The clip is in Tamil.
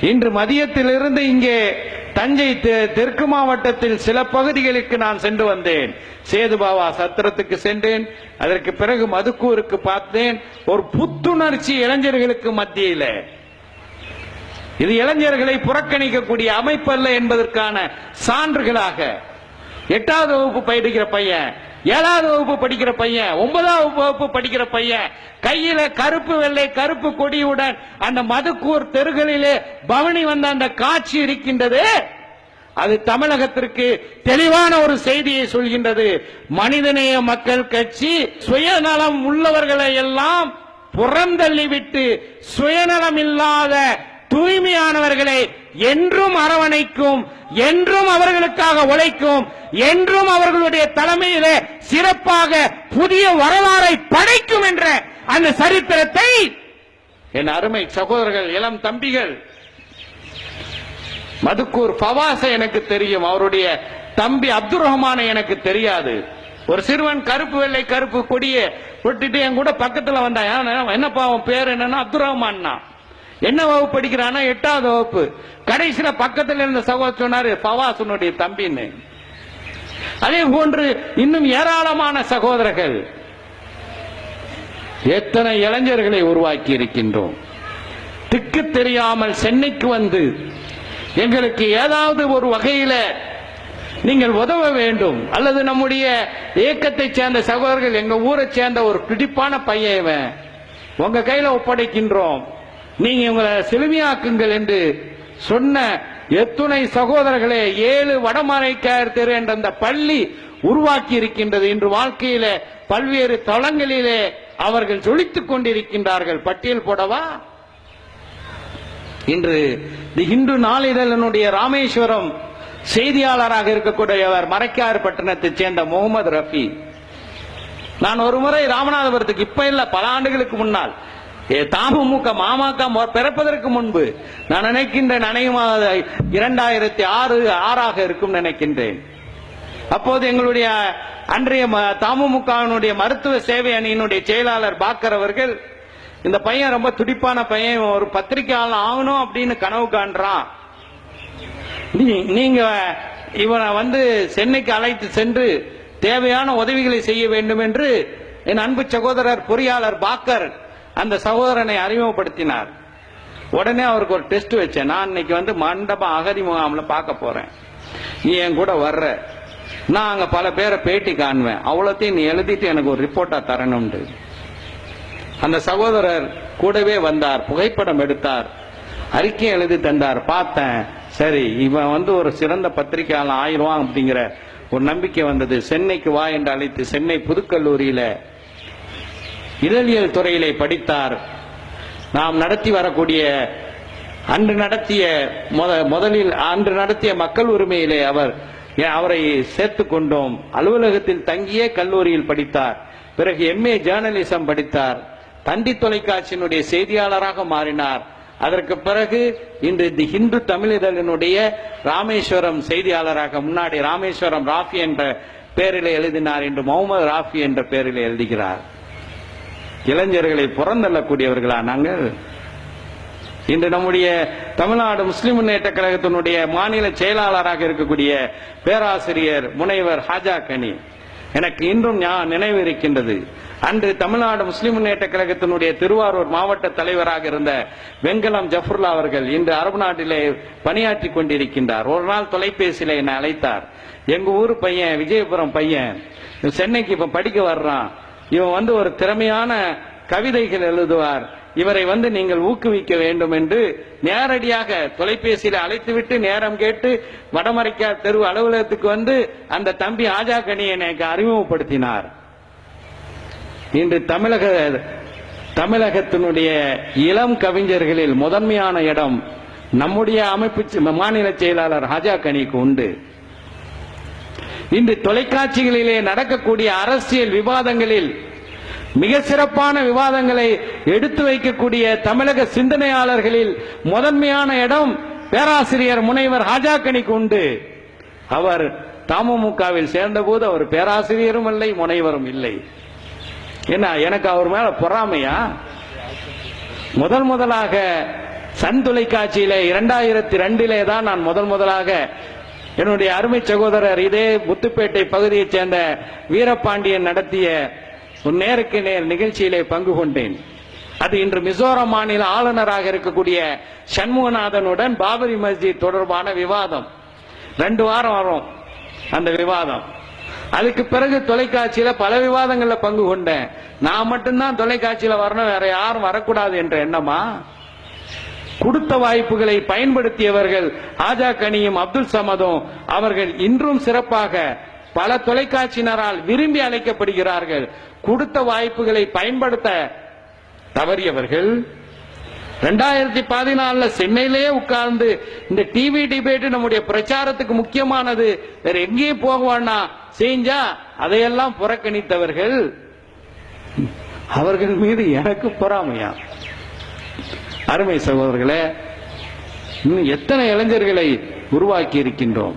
இன்று மதியத்திலிருந்து இங்கே தஞ்சை தெற்கு மாவட்டத்தில் சில பகுதிகளுக்கு நான் சென்று வந்தேன். சேதுபாவா சத்திரத்துக்கு சென்றேன். அதற்கு பிறகு மதுக்கூருக்கு பார்த்தேன். ஒரு புத்துணர்ச்சி இளைஞர்களுக்கு மத்தியில். இது இளைஞர்களை புறக்கணிக்கக்கூடிய அமைப்பு அல்ல என்பதற்கான சான்றுகளாக 8வது வகுப்பு படிக்கிற பையன், 7வது வகுப்பு படிக்கிற பையன், 9வது வகுப்பு படிக்கிற பையன் கையில கருப்பு வெள்ளை கருப்பு கொடியுடன் அந்த மதுக்கூர் தெருகளிலே பவனி வந்த அந்த காட்சி இருக்கின்றது. அது தமிழகத்திற்கு தெளிவான ஒரு செய்தியை சொல்கின்றது. மனிதநேய மக்கள் கட்சி சுயநலம் உள்ளவர்களை எல்லாம் புறந்தள்ளிவிட்டு சுயநலம் இல்லாத தூய்மையானவர்களை என்றும் அரவணைக்கும், என்றும் அவர்களுக்காக உழைக்கும், என்றும் அவர்களுடைய தலைமையிலே சிறப்பாக புதிய வரலாறை படைக்கும் என்ற அந்த சரித்திரத்தை என் அருமை சகோதரர்கள், இளம் தம்பிகள், மதுக்கூர் ஃபவாஸை எனக்கு தெரியும், அவருடைய தம்பி அப்துல் ரஹ்மானை எனக்கு தெரியாது. ஒரு சிறுவன் கருப்பு வெள்ளை கருப்பு கொடியை விட்டுட்டு என் கூட பக்கத்தில் வந்தான். என்னப்பா அவன் பேர் என்னன்னா அப்துல் ரஹ்மான். என்ன வகுப்பு படிக்கிறானா? 8வது வகுப்பு. கடைசியில பக்கத்தில் இருந்த சகோதரர் சொன்னாரு ஃபவாஸுடைய தம்பின்னு. அதே போன்று இன்னும் ஏராளமான சகோதரர்கள், எத்தனை இளைஞர்களை உருவாக்கி இருக்கின்றோம். திக்கு தெரியாமல் சென்னைக்கு வந்து எங்களுக்கு ஏதாவது ஒரு வகையில நீங்கள் உதவ வேண்டும், அல்லது நம்முடைய இயக்கத்தை சேர்ந்த சகோதரர்கள், எங்க ஊரை சேர்ந்த ஒரு பிடிப்பான பையன் உங்க கையில ஒப்படைக்கின்றோம், நீங்க உங்களை செழுமையாக்குங்கள் என்று சொன்ன எத்துணை சகோதரர்களே, 7 வடமரைக்காயர் தெரு என்ற அந்த பள்ளி உருவாக்கி இருக்கின்றது. இன்று வாழ்க்கையில பல்வேறு தளங்களிலே அவர்கள் ஜொலித்துக் கொண்டிருக்கின்றார்கள். பட்டியல் போடவா? இன்று தி ஹிந்து நாளிதழனுடைய ராமேஸ்வரம் செய்தியாளராக இருக்கக்கூடியவர் மரைக்கார் பட்டணத்தைச் சேர்ந்த முகமது ரஃபி. நான் ஒரு முறை ராமநாதபுரத்துக்கு, இப்ப இல்ல பல ஆண்டுகளுக்கு முன்னால், தமுக மாமக பிறப்பதற்கு முன்பு நான் நினைக்கின்றேன், 2006 இருக்கும் நினைக்கின்றேன். அப்போது எங்களுடைய அன்றைய தமுகவினுடைய மருத்துவ சேவை அணியினுடைய செயலாளர் பாக்கர் அவர்கள், இந்த பையன் ரொம்ப துடிப்பான பையன், ஒரு பத்திரிகையாளர் ஆகணும் அப்படின்னு கனவு காண்றான், நீங்க இவனை சென்னைக்கு அழைத்து சென்று தேவையான உதவிகளை செய்ய வேண்டும் என்று என் அன்பு சகோதரர் பொறியாளர் பாக்கர் அந்த சகோதரனை அறிமுகப்படுத்தினார். உடனே அவருக்கு ஒரு டெஸ்ட் வச்சேன். நான் இன்னைக்கு மண்டபம் அகதி முகாம்ல பார்க்க போறேன், நீ என் கூட வர்ற, நான் அங்க பல பேரை பேட்டி காணுவேன், அவ்வளோத்தையும் நீ எழுதிட்டு எனக்கு ஒரு ரிப்போர்ட்டா தரணும்னு. அந்த சகோதரர் கூடவே வந்தார், புகைப்படம் எடுத்தார், அறிக்கை எழுதி தந்தார். பார்த்தேன், சரி இவன் ஒரு சிறந்த பத்திரிகையாளர் ஆயிடுவான் அப்படிங்கிற ஒரு நம்பிக்கை வந்தது. சென்னைக்கு வா என்று அழைத்து சென்னை புதுக்கல்லூரியில இதழியல் துறையிலே படித்தார். நாம் நடத்தி வரக்கூடிய அன்று நடத்திய மக்கள் உரிமையிலே அவரை சேர்த்துக் கொண்டோம். அலுவலகத்தில் தங்கியே கல்லூரியில் படித்தார். பிறகு MA ஜேர்னலிசம் படித்தார். தந்தி தொலைக்காட்சியினுடைய செய்தியாளராக மாறினார். அதற்கு பிறகு இன்று தி ஹிந்து தமிழிதழினுடைய ராமேஸ்வரம் செய்தியாளராக, முன்னாடி ராமேஸ்வரம் ராஃபி என்ற பெயரில் எழுதினார், இன்று முகமது ராஃபி என்ற பெயரில் எழுதுகிறார். இளைஞர்களை புறந்தள்ளக்கூடியவர்களா நாங்கள்? இன்று நம்முடைய தமிழ்நாடு முஸ்லிம் முன்னேற்ற கழகத்தினுடைய மாநில செயலாளராக இருக்கக்கூடிய பேராசிரியர் முனைவர் ஹாஜா கனி, எனக்கு இன்றும் நினைவு இருக்கின்றது. அன்று தமிழ்நாடு முஸ்லிம் முன்னேற்ற கழகத்தினுடைய திருவாரூர் மாவட்ட தலைவராக இருந்த வெங்கலம் ஜஃபருல்லா அவர்கள் இன்று அரபு நாட்டிலே பணியாற்றி கொண்டிருக்கின்றார். ஒரு நாள் தொலைபேசியில என்னை அழைத்தார். எங்க ஊர் பையன், விஜயபுரம் பையன், சென்னைக்கு இப்ப படிக்க வர்றான், இவன் ஒரு திறமையான கவிதைகள் எழுதுவார், இவரை நீங்கள் ஊக்குவிக்க வேண்டும் என்று நேரடியாக தொலைபேசியில் அழைத்துவிட்டு நேரம் கேட்டு வடமரைக்கார் தெரு அலுவலகத்துக்கு அந்த தம்பி ஆஜா கனியை எனக்கு அறிமுகப்படுத்தினார். இன்று தமிழகத்தினுடைய இளம் கவிஞர்களில் முதன்மையான இடம் நம்முடைய அமைப்பு மாநில செயலாளர் ஹாஜா கனிக்கு உண்டு. இன்று தொலைக்காட்சிகளிலே நடக்கக்கூடிய அரசியல் விவாதங்களில் மிக சிறப்பான விவாதங்களை எடுத்து வைக்கக்கூடிய தமிழக சிந்தனையாளர்களில் முதன்மையான இடம் பேராசிரியர் முனைவர் ஹாஜா கனிக்கு உண்டு. அவர் தமுகவில் சேர்ந்தபோது அவர் பேராசிரியரும் இல்லை, முனைவரும் இல்லை. என்ன எனக்கு அவர் மேல பொறாமையா? முதலாக சன் தொலைக்காட்சியில 2002 தான் நான் முதலாக என்னுடைய அருமை சகோதரர் இதே முத்துப்பேட்டை பகுதியைச் சேர்ந்த வீரபாண்டியன் நடத்திய ஒரு நேருக்கு நேர் நிகழ்ச்சியிலே பங்கு கொண்டேன். அது இன்று மிசோரம் மாநில ஆளுநராக இருக்கக்கூடிய சண்முகநாதனுடன் பாபரி மஸ்ஜித் தொடர்பான விவாதம் 2 வாரம் வரும் அந்த விவாதம். அதுக்கு பிறகு தொலைக்காட்சியில பல விவாதங்கள்ல பங்கு கொண்டேன். நான் மட்டும்தான் தொலைக்காட்சியில வரணும், வேற யாரும் வரக்கூடாது என்ற எண்ணமா? கொடுத்த வாய்ப்புகளை பயன்படுத்தியவர்கள் ஆஜா கனியும் அப்துல் சமதும் அவர்கள் இன்றும் சிறப்பாக பல தொலைக்காட்சியினரால் விரும்பி அழைக்கப்படுகிறார்கள். கொடுத்த வாய்ப்புகளை பயன்படுத்த தவறியவர்கள் 2014 சென்னையிலேயே உட்கார்ந்து இந்த டிவி டிபேட் நம்முடைய பிரச்சாரத்துக்கு முக்கியமானது, வேற எங்கேயும் போகவானா செஞ்சா அதையெல்லாம் புறக்கணித்தவர்கள். அவர்கள் மீது எனக்கு பொறாமையா? அருமை சகோதரர்களே, இன்னும் எத்தனை இளைஞர்களை உருவாக்கி இருக்கின்றோம்.